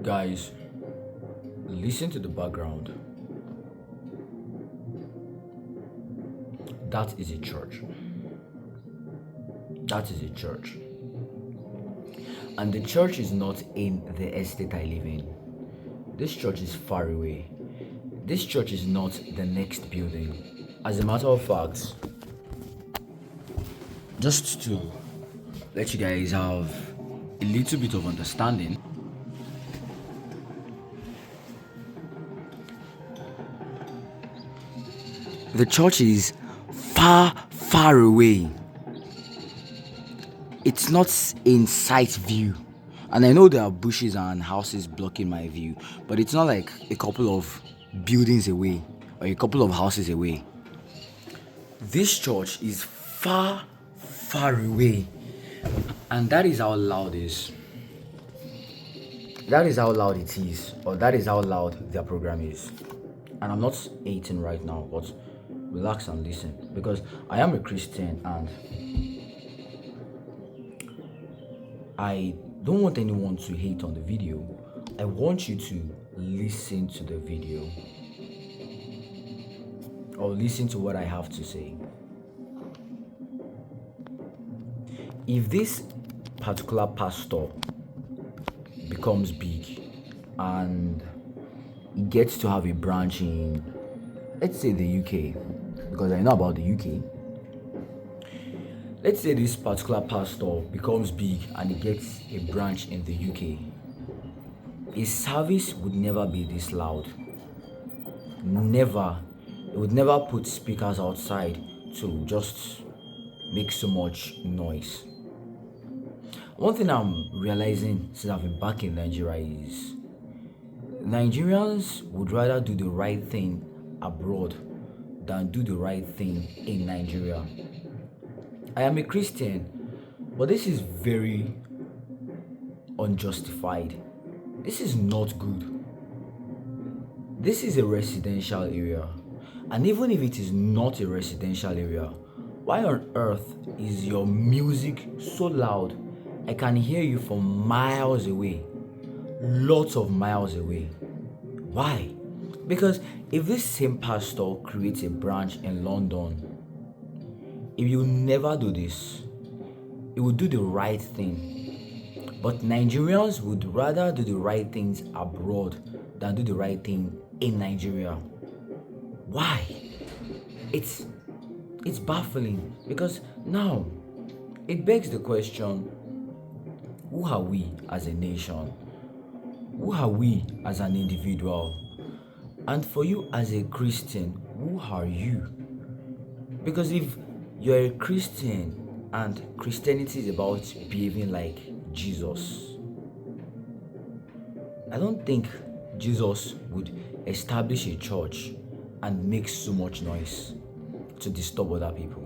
Guys, listen to the background. That is a church. That is a church. And the church is not in the estate I live in. This church is far away. This church is not the next building. As a matter of fact, just to let you guys have a little bit of understanding, the church is far, far away. It's not in sight view. And I know there are bushes and houses blocking my view, but it's not like a couple of buildings away or a couple of houses away. This church is far, far away. And that is how loud it is. That is how loud it is, or that is how loud their program is. And I'm not hating right now, but relax and listen, because I am a Christian and I don't want anyone to hate on the video. I want you to listen to the video or listen to what I have to say. If this particular pastor becomes big and he gets to have a branch in, let's say, the UK, because I know about the UK. Let's say this particular pastor becomes big and he gets a branch in the UK. His service would never be this loud. Never. It would never put speakers outside to just make so much noise. One thing I'm realizing since I've been back in Nigeria is Nigerians would rather do the right thing abroad than do the right thing in Nigeria. I am a Christian, but this is very unjustified. This is not good. This is a residential area. And even if it is not a residential area, why on earth is your music so loud? I can hear you from miles away. Lots of miles away. Why? Because if this same pastor creates a branch in London, if you never do this, it would do the right thing. But Nigerians would rather do the right things abroad than do the right thing in Nigeria. Why? It's baffling, because now it begs the question, who are we as a nation? Who are we as an individual? And for you as a Christian, who are you? Because if you're a Christian and Christianity is about behaving like Jesus, I don't think Jesus would establish a church and make so much noise to disturb other people.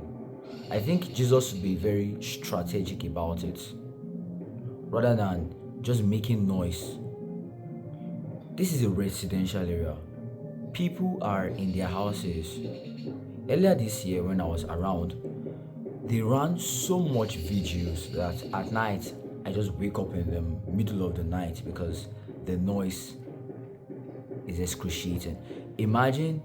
I think Jesus would be very strategic about it rather than just making noise. This is a residential area. People are in their houses. Earlier this year when I was around, they ran so much videos that at night I just wake up in the middle of the night because the noise is excruciating. Imagine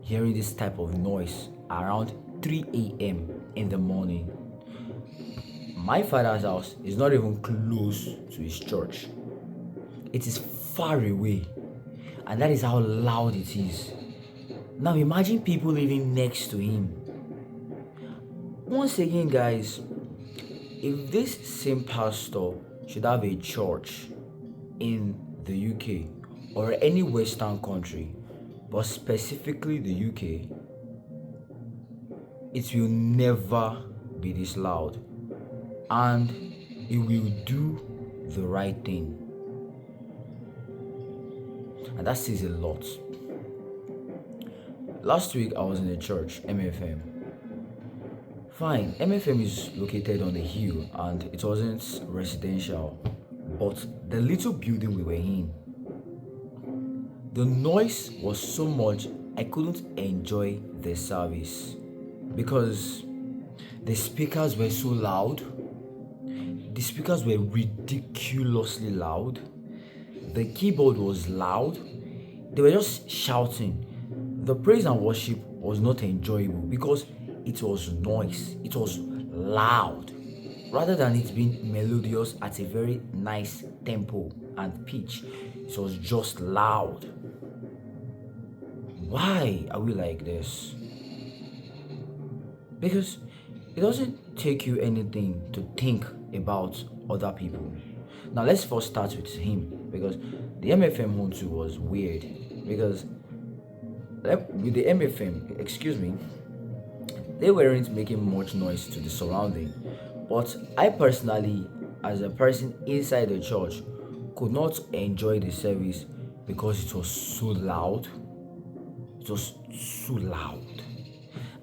hearing this type of noise around 3 a.m. in the morning. My father's house is not even close to his church. It is far away, and that is how loud it is. Now imagine people living next to him. Once again, guys, if this same pastor should have a church in the UK or any Western country, but specifically the UK, it will never be this loud, and it will do the right thing. And that says a lot. Last week I was in a church, MFM. Fine, MFM is located on a hill and it wasn't residential, but the little building we were in, the noise was so much I couldn't enjoy the service because the speakers were so loud. The speakers were ridiculously loud. The keyboard was loud. They were just shouting. The praise and worship was not enjoyable because it was noise. It was loud. Rather than it being melodious at a very nice tempo and pitch, it was just loud. Why are we like this? Because it doesn't take you anything to think about other people. Now let's first start with him, because the MFM Huntu was weird. Because with the MFM, excuse me, they weren't making much noise to the surrounding. But I personally, as a person inside the church, could not enjoy the service because it was so loud. It was so loud.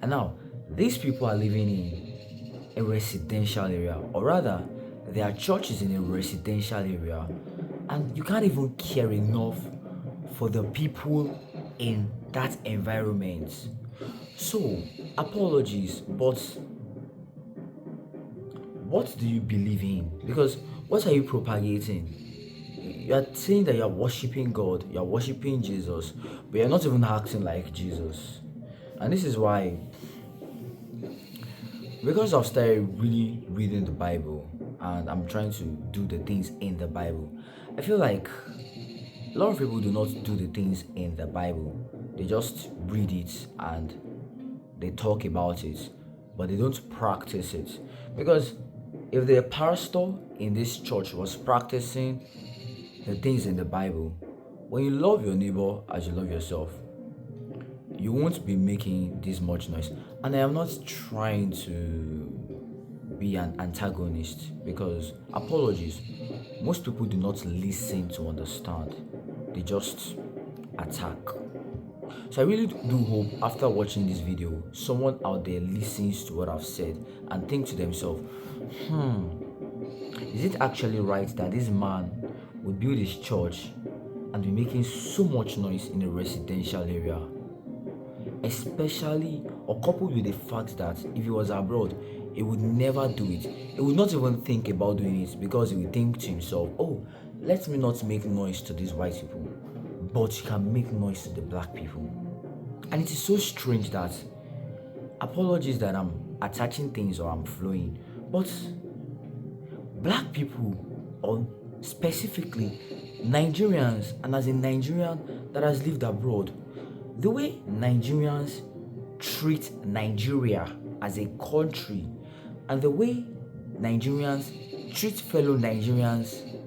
And now, these people are living in a residential area, or rather, their church is in a residential area, and you can't even care enough for the people in that environment. So, apologies, but what do you believe in? Because what are you propagating? You are saying that you are worshiping God, you are worshiping Jesus, but you're not even acting like Jesus. And this is why, because I've started really reading the Bible and I'm trying to do the things in the Bible, I feel like a lot of people do not do the things in the Bible. They just read it and they talk about it, but they don't practice it. Because if the pastor in this church was practicing the things in the Bible, when you love your neighbor as you love yourself, you won't be making this much noise. And I am not trying to be an antagonist, because apologies, most people do not listen to understand, they just attack. So I really do hope after watching this video, someone out there listens to what I've said and think to themselves, is it actually right that this man would build his church and be making so much noise in a residential area? Especially, or coupled with the fact that if he was abroad, he would never do it. He would not even think about doing it, because he would think to himself, oh, let me not make noise to these white people, but you can make noise to the black people. And it is so strange that, apologies that I'm attaching things or I'm flowing, but black people, or specifically Nigerians, and as a Nigerian that has lived abroad, the way Nigerians treat Nigeria as a country and the way Nigerians treat fellow Nigerians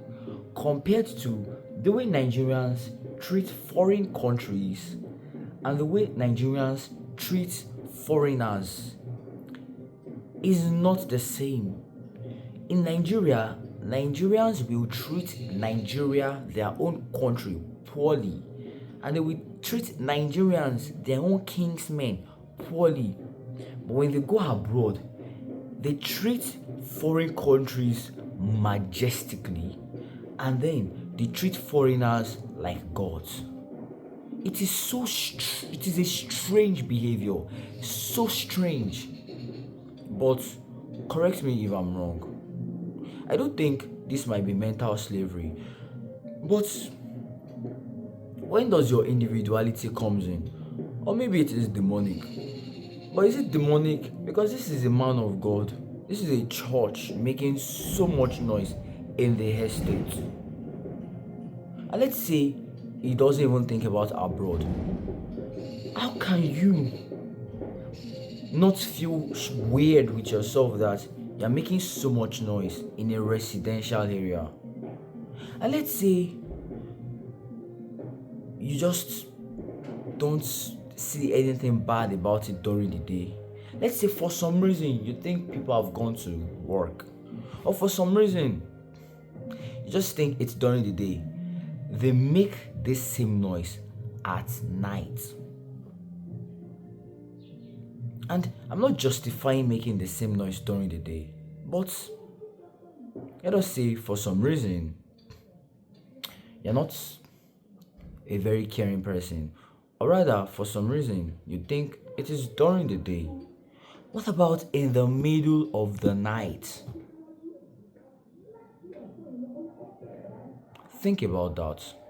compared to the way Nigerians treat foreign countries and the way Nigerians treat foreigners is not the same. In Nigeria, Nigerians will treat Nigeria, their own country, poorly, and they will treat Nigerians, their own kingsmen, poorly. But when they go abroad, they treat foreign countries majestically, and then they treat foreigners like gods. It is it is a strange behavior, so strange. But correct me if I'm wrong. I don't think this might be mental slavery, but when does your individuality comes in? Or maybe it is demonic. But is it demonic? Because this is a man of God. This is a church making so much noise in the estate. And let's say he doesn't even think about abroad. How can you not feel weird with yourself that you're making so much noise in a residential area? And let's say you just don't see anything bad about it during the day. Let's say for some reason you think people have gone to work, or for some reason you just think it's during the day. They make this same noise at night. And I'm not justifying making the same noise during the day, but let us say for some reason you're not a very caring person, or rather for some reason you think it is during the day. What about in the middle of the night? Think about that.